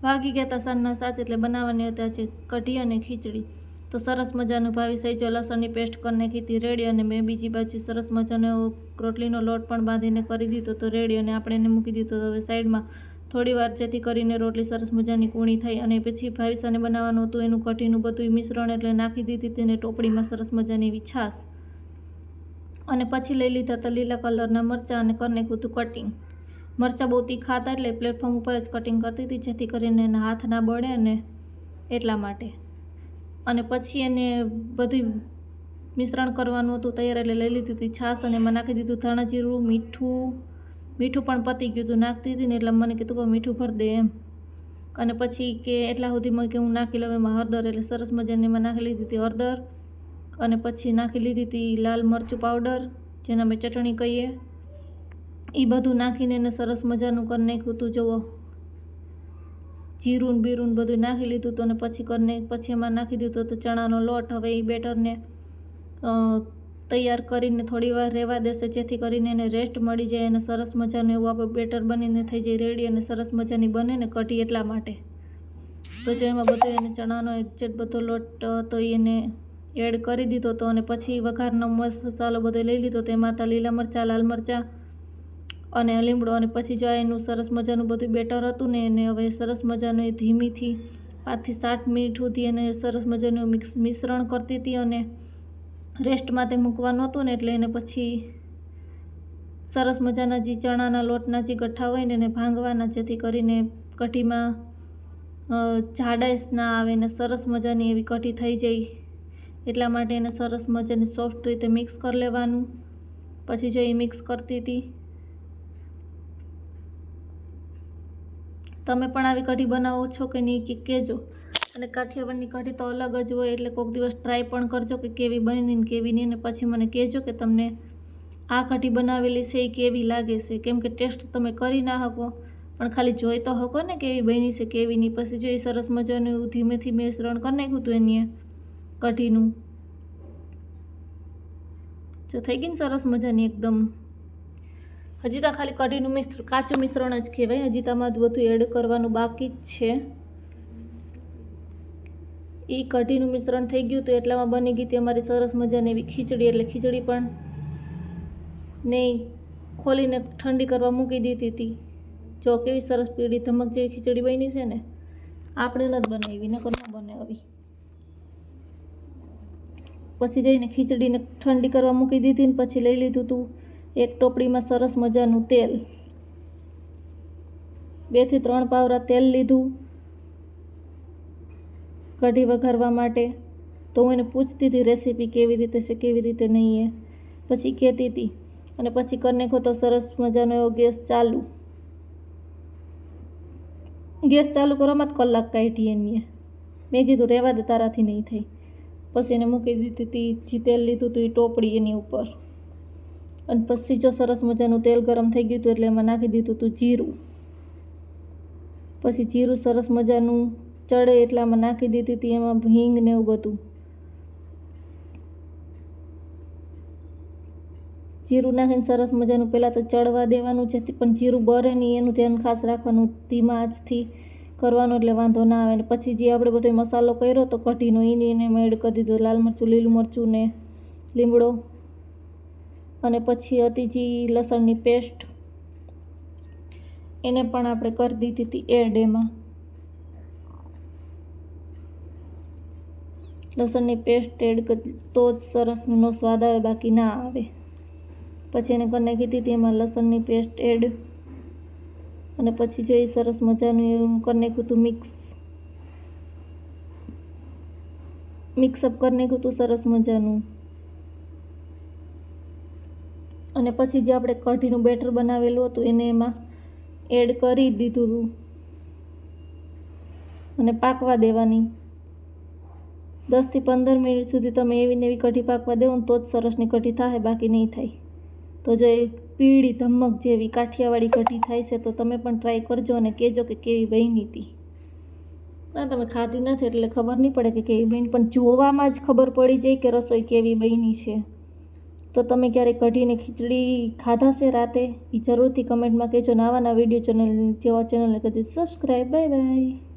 વાગી ગયા હતા સાંજના 7 એટલે બનાવવાની હતા છે કઢી અને ખીચડી। તો સરસ મજાનું ભાવી સહેજો લસણની પેસ્ટ કરી નાખી હતી રેડી, અને મેં બીજી બાજુ સરસ મજાનો રોટલીનો લોટ પણ બાંધીને કરી દીધો તો રેડી, અને આપણે એને મૂકી દીધો તો હવે સાઈડમાં થોડી વાર, જેથી કરીને રોટલી સરસ મજાની કૂણી થઈ। અને પછી ભાવિસાને બનાવવાનું હતું એનું કઢીનું બધું મિશ્રણ, એટલે નાખી દીધી તેને ટોપડીમાં સરસ મજાની એવી છાશ, અને પછી લઈ લીધા હતા લીલા કલરના મરચાં અને કરી નાખ્યું હતું કટિંગ। મરચાં બહુ તીખા હતા એટલે પ્લેટફોર્મ ઉપર જ કટિંગ કરતી હતી, જેથી કરીને એના હાથ ના બળે અને એટલા માટે। અને પછી એને બધું મિશ્રણ કરવાનું હતું તૈયાર, એટલે લઈ લીધી હતી છાશ, અને એમાં નાખી દીધું ધાણા જીરું, મીઠું પણ પતી ગયું હતું નાખતી હતી ને, એટલે મને કીધું મીઠું ભરી દે એમ, અને પછી કે એટલા સુધીમાં કે હું નાખી લઉં એમાં હળદર, એટલે સરસ મજાની એમાં નાખી લીધી હતી હળદર, અને પછી નાખી લીધી હતી લાલ મરચું પાવડર, જેને અમે ચટણી કહીએ, એ બધું નાખીને એને સરસ મજાનું કરી નાખ્યું હતું। જુઓ જીરું બીરું બધું નાખી લીધું હતું, અને પછી એમાં નાખી દીધો હતો ચણાનો લોટ। હવે એ બેટરને તૈયાર કરીને થોડી વાર રહેવા દેશે, જેથી કરીને એને રેસ્ટ મળી જાય અને સરસ મજાનું એવું આપણે બેટર બનીને થઈ જાય રેડી, અને સરસ મજાની બને ને કઢી એટલા માટે। તો જો એમાં બધો એને ચણાનો એક્ઝેક્ટ બધો લોટ તો એને એડ કરી દીધો હતો, અને પછી વઘારનો મસાલો બધો લઈ લીધો તો એમાં હતા લીલા મરચાં, લાલ મરચાં અને લીમડો, અને પછી જો એનું સરસ મજાનું બધું બેટર હતું ને એને હવે સરસ મજાનું એ ધીમીથી 5 થી 7 મિનિટ સુધી એને સરસ મજાનું મિશ્રણ કરતી હતી, અને રેસ્ટમાં તે મૂકવાનું હતું ને, એટલે એને પછી સરસ મજાના જે ચણાના લોટના જે ગઠ્ઠા હોય ને એને ભાંગવાના, જેથી કરીને કઢીમાં જાડાઈસ ના આવે ને સરસ મજાની એવી કઢી થઈ જાય, એટલા માટે એને સરસ મજાની સોફ્ટ રીતે મિક્સ કરી લેવાનું। પછી જો એ મિક્સ કરતી હતી, તમે પણ આવી કઢી બનાવો છો કે નહીં કે કહેજો। અને કાઠિયાવાડની કઢી તો અલગ જ હોય, એટલે કોઈક દિવસ ટ્રાય પણ કરજો કે કેવી બની ને કેવી નહીં, અને પછી મને કહેજો કે તમને આ કઢી બનાવેલી છે એ કેવી લાગે છે, કેમ કે ટેસ્ટ તમે કરી ના શકો પણ ખાલી જોઈ તો શકો ને કેવી બની છે કેવી નહીં। પછી જો એ સરસ મજાનું એવું ધીમેથી મિશ્રણ કરી નાખ્યું હતું એની કઢીનું, જો થઈ ગઈ ને સરસ મજાની એકદમ। હજી તો ખાલી કઢીનું કાચું મિશ્રણ જ કહેવાય, હજી તો આમાં બધું એડ કરવાનું બાકી જ છે। એ કઢીનું મિશ્રણ થઈ ગયું તો એટલામાં બની ગઈ હતી અમારી સરસ મજાની એવી ખીચડી। એટલે ખીચડી પણ નહીં ખોલીને ઠંડી કરવા મૂકી દીધી હતી, જો કેવી સરસ પીળી ધમક જેવી ખીચડી બની છે ને, આપણે નથી બનાવી નકર ન બને આવી। પછી જઈને ખીચડીને ઠંડી કરવા મૂકી દીધી ને પછી લઈ લીધું હતું એક ટોપડીમાં સરસ મજાનું તેલ, 2 થી 3 પાવરા તેલ લીધું કઢી વઘારવા માટે। તો હું એને પૂછતી હતી રેસીપી કેવી રીતે છે કેવી રીતે નહીં એ, પછી કહેતી હતી, અને પછી કરી નાખો તો સરસ મજાનો એવો ગેસ ચાલુ કરવામાં જ કલાક કાઢી એની। મેં કીધું રહેવા દે તારાથી નહીં થઈ, પછી એને મૂકી દીધી હતી જે તેલ લીધું હતું એ ટોપડી એની ઉપર, અને પછી જો સરસ મજાનું તેલ ગરમ થઈ ગયું હતું એટલે એમાં નાખી દીધું હતું જીરું। પછી જીરું સરસ મજાનું ચડે એટલામાં નાખી દીધી હતી એમાં હિંગ ને એવું બધું। જીરું નાખીને સરસ મજાનું પહેલાં તો ચડવા દેવાનું, જેથી પણ જીરું બળે નહીં એનું ધ્યાન ખાસ રાખવાનું, ધીમા આંચથી કરવાનું એટલે વાંધો ના આવે। અને પછી જે આપણે બધો મસાલો કર્યો તો કઢીનો એને એડ કરી દીધો, લાલ મરચું, લીલું મરચું ને લીમડો, અને પછી હતી જે લસણની પેસ્ટ એને પણ આપણે કરી દીધી હતી એડ એમાં। લસણની પેસ્ટ એડ કરી તો જ સરસનો સ્વાદ આવે, બાકી ના આવે। પછી એને કરી નાખી હતી એમાં લસણની પેસ્ટ એડ, અને પછી જો એ સરસ મજાનું એવું કરી નાખ્યું હતું મિક્સઅપ કરી નાખ્યું હતું સરસ મજાનું। અને પછી જે આપણે કઢીનું બેટર બનાવેલું હતું એને એમાં એડ કરી દીધું હતું, અને પાકવા દેવાની 10 થી 15 મિનિટ સુધી। તમે એવી ને એવી કઢી પાકવા દેવો ને તો જ સરસની કઢી થાય, બાકી નહીં થાય। તો જો એ પીળી ધમક જેવી કાઠિયાવાડી કઢી થાય છે, તો તમે પણ ટ્રાય કરજો અને કહેજો કે કેવી બની હતી। ના તમે ખાધી નથી એટલે ખબર નહીં પડે કે કેવી બની, પણ જોવામાં જ ખબર પડી જાય કે રસોઈ કેવી બની છે। તો તમે ક્યારેક કઢીને ખીચડી ખાધા છે રાતે એ જરૂરથી કમેન્ટમાં કહેજો, ને આવાના વિડીયો જેવા ચેનલને કરજો સબસ્ક્રાઈબ। Bye bye.